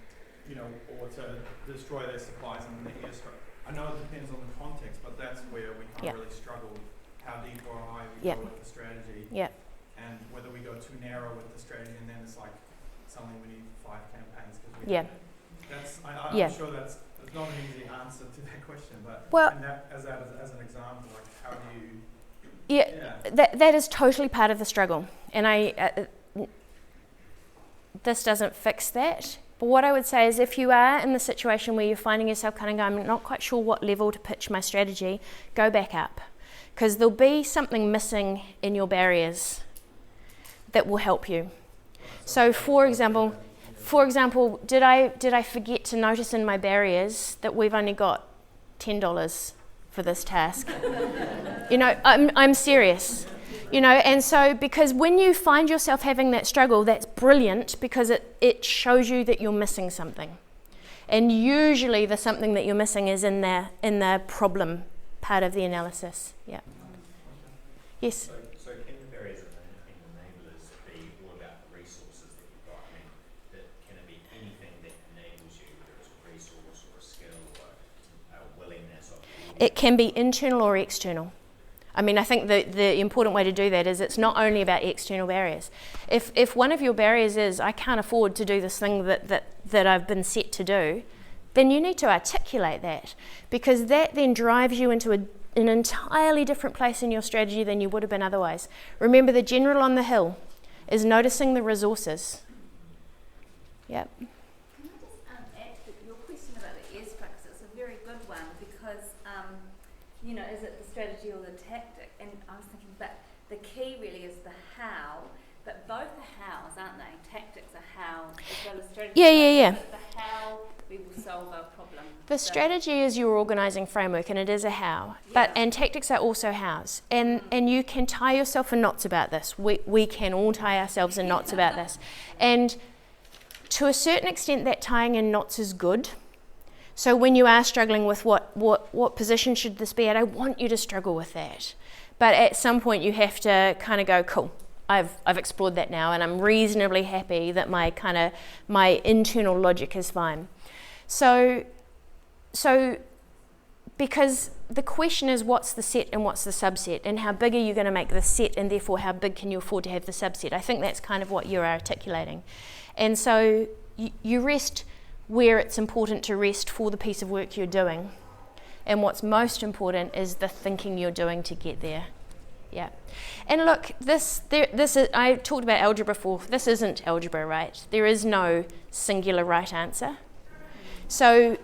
or to destroy their supplies in the airstrike. I know it depends on the context, but that's where we can't really struggle. How deep or high we go with the strategy, and whether we go too narrow with the strategy, and then it's like suddenly we need 5 campaigns. I'm sure that's not an easy answer to that question, but as an example, like how do you? That is totally part of the struggle, and this doesn't fix that. But what I would say is if you are in the situation where you're finding yourself kind of going, I'm not quite sure what level to pitch my strategy, go back up. because there'll be something missing in your barriers that will help you. So for example, did I forget to notice in my barriers that we've only got $10 for this task? You know, I'm serious. You know, and so because when you find yourself having that struggle, that's brilliant because it shows you that you're missing something. And usually the something that you're missing is in the problem part of the analysis. Yeah. Yes? So can the barriers and enablers be all about the resources that you've got? I mean, can it be anything that enables you, whether it's a resource or a skill or a willingness? It can be internal or external. I mean, I think the important way to do that is it's not only about external barriers. If one of your barriers is, I can't afford to do this thing that I've been set to do, then you need to articulate that, because that then drives you into an entirely different place in your strategy than you would have been otherwise. Remember, the general on the hill is noticing the resources. Yep. Can I just add to your question about the airstrike? It's a very good one because, you know, is it the strategy or the tactic? And I was thinking, but the key really is the how, but both are hows, aren't they? Tactics are how as well as strategy. Yeah. The how we will solve our problem. The strategy is your organising framework, and it is a how. And tactics are also hows. And you can tie yourself in knots about this. We can all tie ourselves in knots about this. And to a certain extent, that tying in knots is good. So when you are struggling with what position should this be at, I want you to struggle with that. But at some point, you have to kind of go, cool. I've explored that now, and I'm reasonably happy that my internal logic is fine. So because the question is what's the set and what's the subset, and how big are you going to make the set, and therefore how big can you afford to have the subset? I think that's kind of what you're articulating. And so you rest where it's important to rest for the piece of work you're doing. And what's most important is the thinking you're doing to get there. Yeah. And look, this is, I talked about algebra before. This isn't algebra, right? There is no singular right answer. So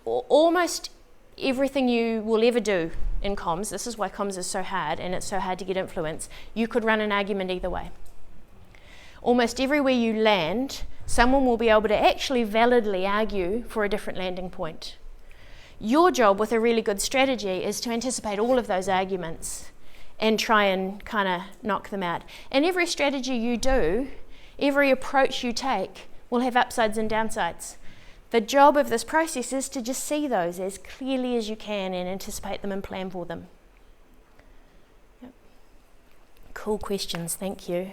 almost everything you will ever do in comms, this is why comms is so hard and it's so hard to get influence, you could run an argument either way. Almost everywhere you land, someone will be able to actually validly argue for a different landing point. Your job with a really good strategy is to anticipate all of those arguments and try and kind of knock them out. And every strategy you do, every approach you take will have upsides and downsides. The job of this process is to just see those as clearly as you can and anticipate them and plan for them. Yep. Cool questions, thank you.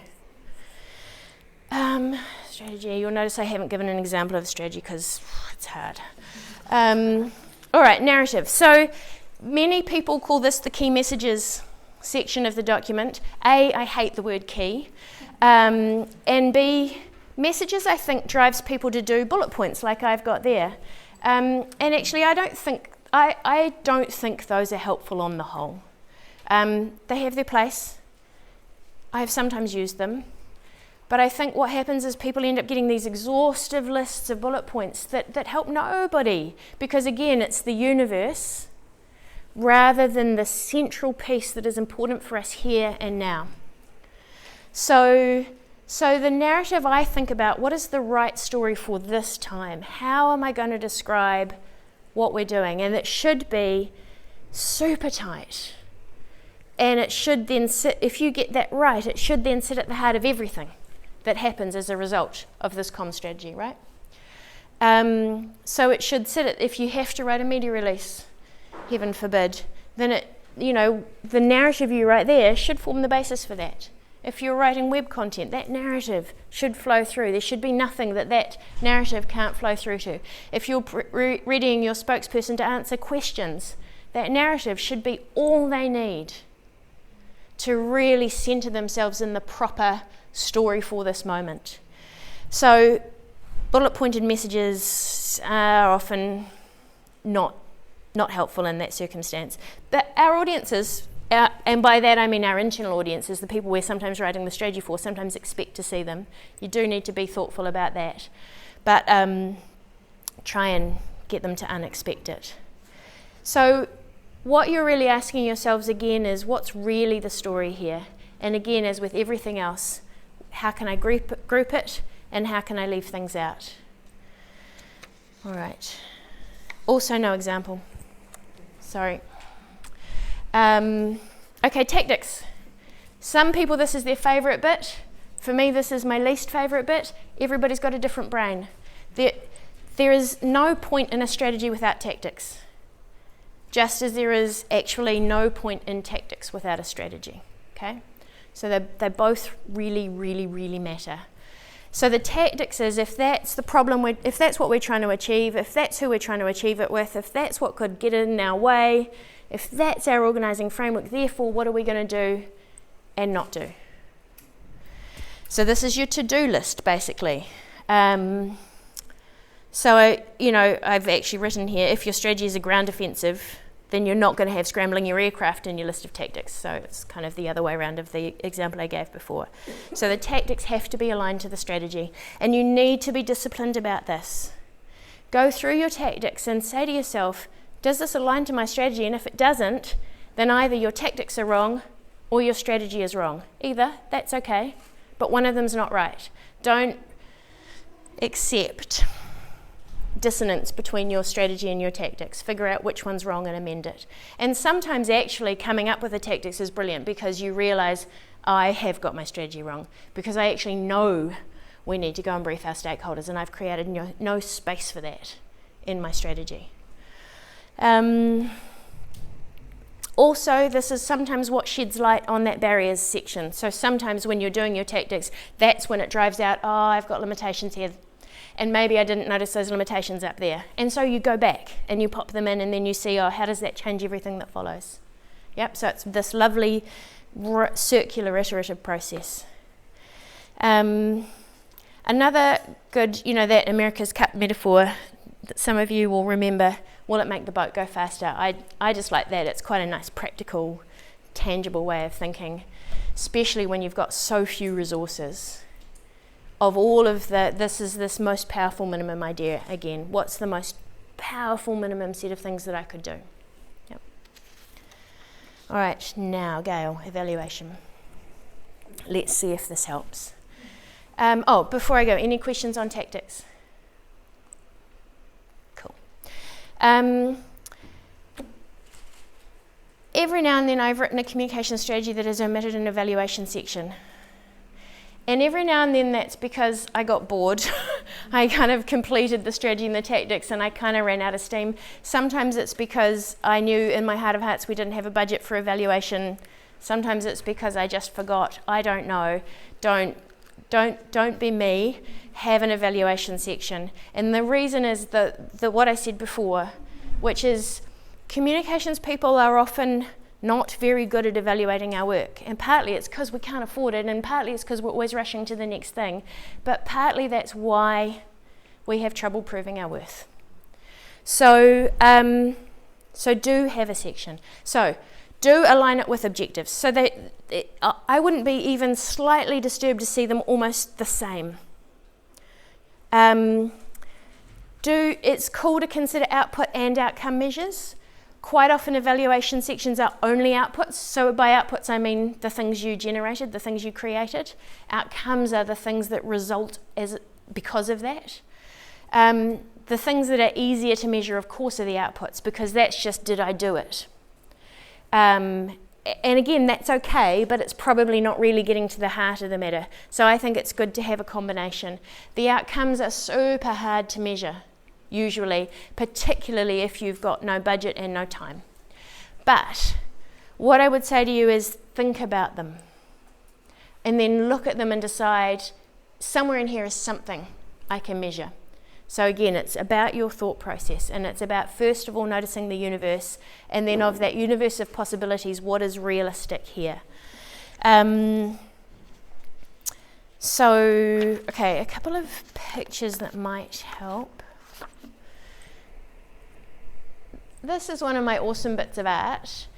Strategy, you'll notice I haven't given an example of strategy because it's hard. All right, narrative. So many people call this the key messages section of the document. A, I hate the word key. And B, messages, I think, drives people to do bullet points like I've got there. And actually, I don't think those are helpful on the whole. They have their place. I have sometimes used them. But I think what happens is people end up getting these exhaustive lists of bullet points that help nobody. Because again, it's the universe rather than the central piece that is important for us here and now. So the narrative, I think about, what is the right story for this time? How am I going to describe what we're doing? And it should be super tight. And it should then sit, if you get that right, it should then sit at the heart of everything that happens as a result of this comm strategy, right? So it should sit at, if you have to write a media release, heaven forbid, then the narrative you write there should form the basis for that. If you're writing web content, that narrative should flow through. There should be nothing that narrative can't flow through to. If you're readying your spokesperson to answer questions, that narrative should be all they need to really centre themselves in the proper story for this moment. So bullet pointed messages are often not helpful in that circumstance. But our audiences, and by that I mean our internal audiences, the people we're sometimes writing the strategy for, sometimes expect to see them. You do need to be thoughtful about that. But try and get them to unexpect it. So what you're really asking yourselves again is, what's really the story here? And again, as with everything else, how can I group it, and how can I leave things out? All right. Also, no example. Sorry. Okay, tactics. Some people, this is their favourite bit. For me, this is my least favourite bit. Everybody's got a different brain. There is no point in a strategy without tactics, just as there is actually no point in tactics without a strategy. Okay? So they both really, really, really matter. So the tactics is, if that's the problem, if that's what we're trying to achieve, if that's who we're trying to achieve it with, if that's what could get in our way, if that's our organising framework, therefore what are we going to do and not do? So this is your to-do list, basically. So I've actually written here, if your strategy is a ground offensive, then you're not going to have scrambling your aircraft in your list of tactics. So it's kind of the other way around of the example I gave before. So the tactics have to be aligned to the strategy, and you need to be disciplined about this. Go through your tactics and say to yourself, does this align to my strategy? And if it doesn't, then either your tactics are wrong or your strategy is wrong. Either, that's okay, but one of them's not right. Don't accept dissonance between your strategy and your tactics. Figure out which one's wrong and amend it. And sometimes actually coming up with the tactics is brilliant, because you realise, I have got my strategy wrong, because I actually know we need to go and brief our stakeholders, and I've created no space for that in my strategy. Also, this is sometimes what sheds light on that barriers section. So sometimes when you're doing your tactics, that's when it drives out, oh, I've got limitations here, and maybe I didn't notice those limitations up there. And so you go back and you pop them in, and then you see, oh, how does that change everything that follows? Yep, so it's this lovely circular iterative process. Another good, that America's Cup metaphor that some of you will remember, will it make the boat go faster? I just like that. It's quite a nice, practical, tangible way of thinking, especially when you've got so few resources. Of all of this is this most powerful minimum idea again. What's the most powerful minimum set of things that I could do? Yep. All right, now, Gail, evaluation. Let's see if this helps. Before I go, any questions on tactics? Cool. Every now and then I've written a communication strategy that is omitted in an evaluation section. And every now and then that's because I got bored. I kind of completed the strategy and the tactics, and I kind of ran out of steam. Sometimes it's because I knew in my heart of hearts we didn't have a budget for evaluation. Sometimes it's because I just forgot. I don't know. Don't be me. Have an evaluation section. And the reason is the what I said before, which is communications people are often not very good at evaluating our work, and partly it's because we can't afford it, and partly it's because we're always rushing to the next thing, but partly that's why we have trouble proving our worth. So do have a section. So do align it with objectives, so that I wouldn't be even slightly disturbed to see them almost the same. It's cool to consider output and outcome measures. Quite often evaluation sections are only outputs. So by outputs I mean the things you generated, the things you created. Outcomes are the things that result because of that. The things that are easier to measure, of course, are the outputs, because that's just, did I do it? And again, that's okay, but it's probably not really getting to the heart of the matter. So I think it's good to have a combination. The outcomes are super hard to measure, usually, particularly if you've got no budget and no time. But what I would say to you is think about them, and then look at them and decide, somewhere in here is something I can measure. So again, it's about your thought process, and it's about, first of all, noticing the universe, and then of that universe of possibilities, what is realistic here? A couple of pictures that might help. This is one of my awesome bits of art,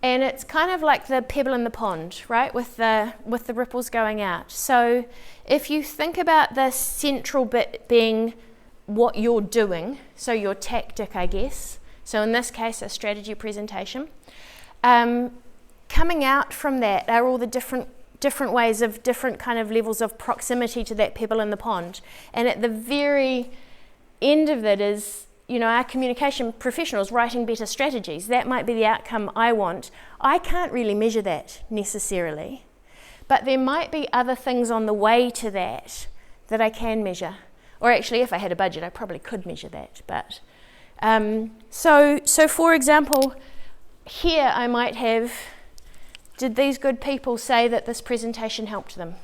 and it's kind of like the pebble in the pond, right, with the ripples going out. So if you think about the central bit being what you're doing, so your tactic, I guess. So in this case, a strategy presentation. Coming out from that are all the different ways of different kind of levels of proximity to that pebble in the pond. And at the very end of it is, our communication professionals writing better strategies. That might be the outcome I want. I can't really measure that necessarily, but there might be other things on the way to that I can measure. Or actually, if I had a budget, I probably could measure that. But so for example, here I might have, did these good people say that this presentation helped them?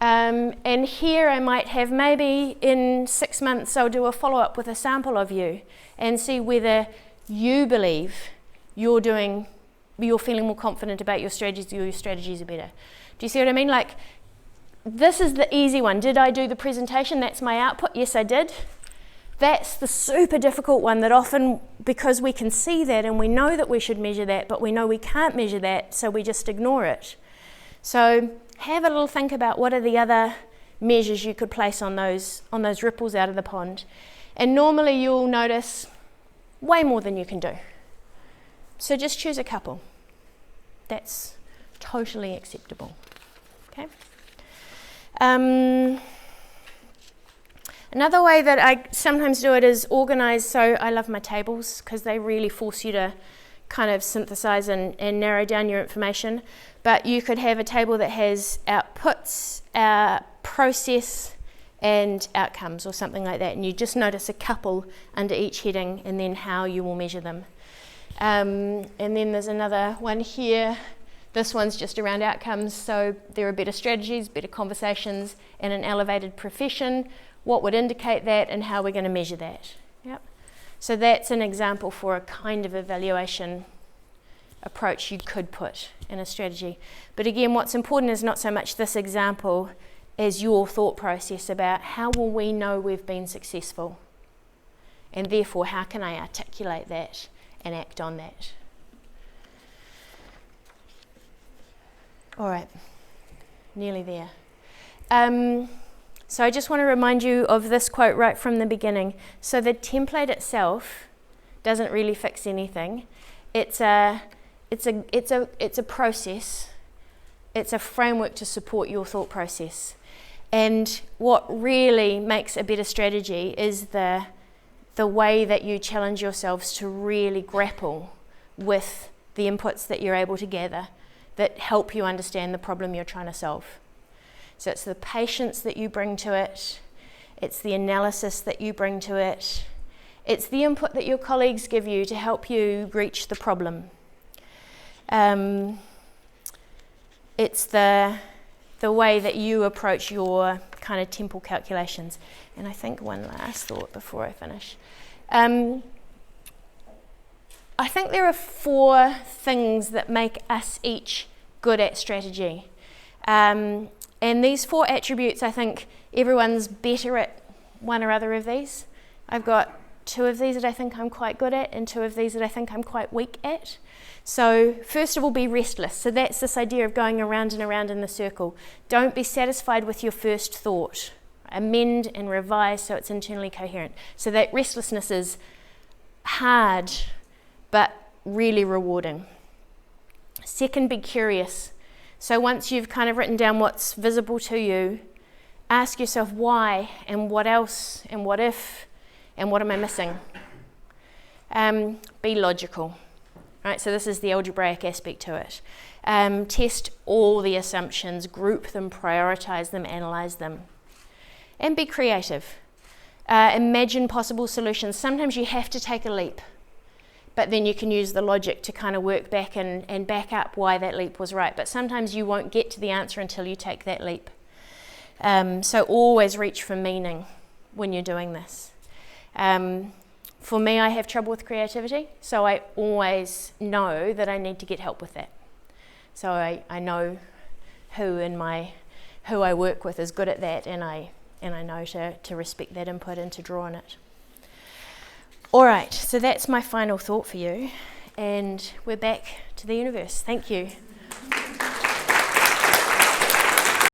And here I might have, maybe in 6 months I'll do a follow-up with a sample of you and see whether you believe you're feeling more confident about your strategies, or your strategies are better. Do you see what I mean? Like, this is the easy one. Did I do the presentation? That's my output. Yes, I did. That's the super difficult one that often, because we can see that and we know that we should measure that, but we know we can't measure that, so we just ignore it. So have a little think about what are the other measures you could place on those ripples out of the pond. And normally you'll notice way more than you can do. So just choose a couple. That's totally acceptable. Okay. Another way that I sometimes do it is organise. So I love my tables because they really force you to kind of synthesize and narrow down your information. But you could have a table that has outputs, process, and outcomes, or something like that. And you just notice a couple under each heading and then how you will measure them. And then there's another one here. This one's just around outcomes. So there are better strategies, better conversations, and an elevated profession. What would indicate that and how we're going to measure that. Yep. So that's an example for a kind of evaluation approach you could put in a strategy. But again, what's important is not so much this example as your thought process about how will we know we've been successful, and therefore how can I articulate that and act on that. All right, nearly there. So I just want to remind you of this quote right from the beginning. So the template itself doesn't really fix anything. It's a process. It's a framework to support your thought process. And what really makes a better strategy is the way that you challenge yourselves to really grapple with the inputs that you're able to gather that help you understand the problem you're trying to solve. So it's the patience that you bring to it, it's the analysis that you bring to it, it's the input that your colleagues give you to help you reach the problem. It's the way that you approach your kind of temple calculations. And I think one last thought before I finish. I think there are 4 things that make us each good at strategy. And these 4 attributes, I think everyone's better at one or other of these. I've got 2 of these that I think I'm quite good at and 2 of these that I think I'm quite weak at. So first of all, be restless. So that's this idea of going around and around in the circle. Don't be satisfied with your first thought. Amend and revise so it's internally coherent. So that restlessness is hard, but really rewarding. Second, be curious. So once you've kind of written down what's visible to you, ask yourself why, and what else, and what if, and what am I missing? Be logical. Right, so this is the algebraic aspect to it. Test all the assumptions, group them, prioritize them, analyze them. And be creative. Imagine possible solutions. Sometimes you have to take a leap, but then you can use the logic to kind of work back and back up why that leap was right. But sometimes you won't get to the answer until you take that leap. So always reach for meaning when you're doing this. For me, I have trouble with creativity, so I always know that I need to get help with that. So I know who I work with is good at that, and I know to respect that input and to draw on it. All right, so that's my final thought for you, and we're back to the universe. Thank you.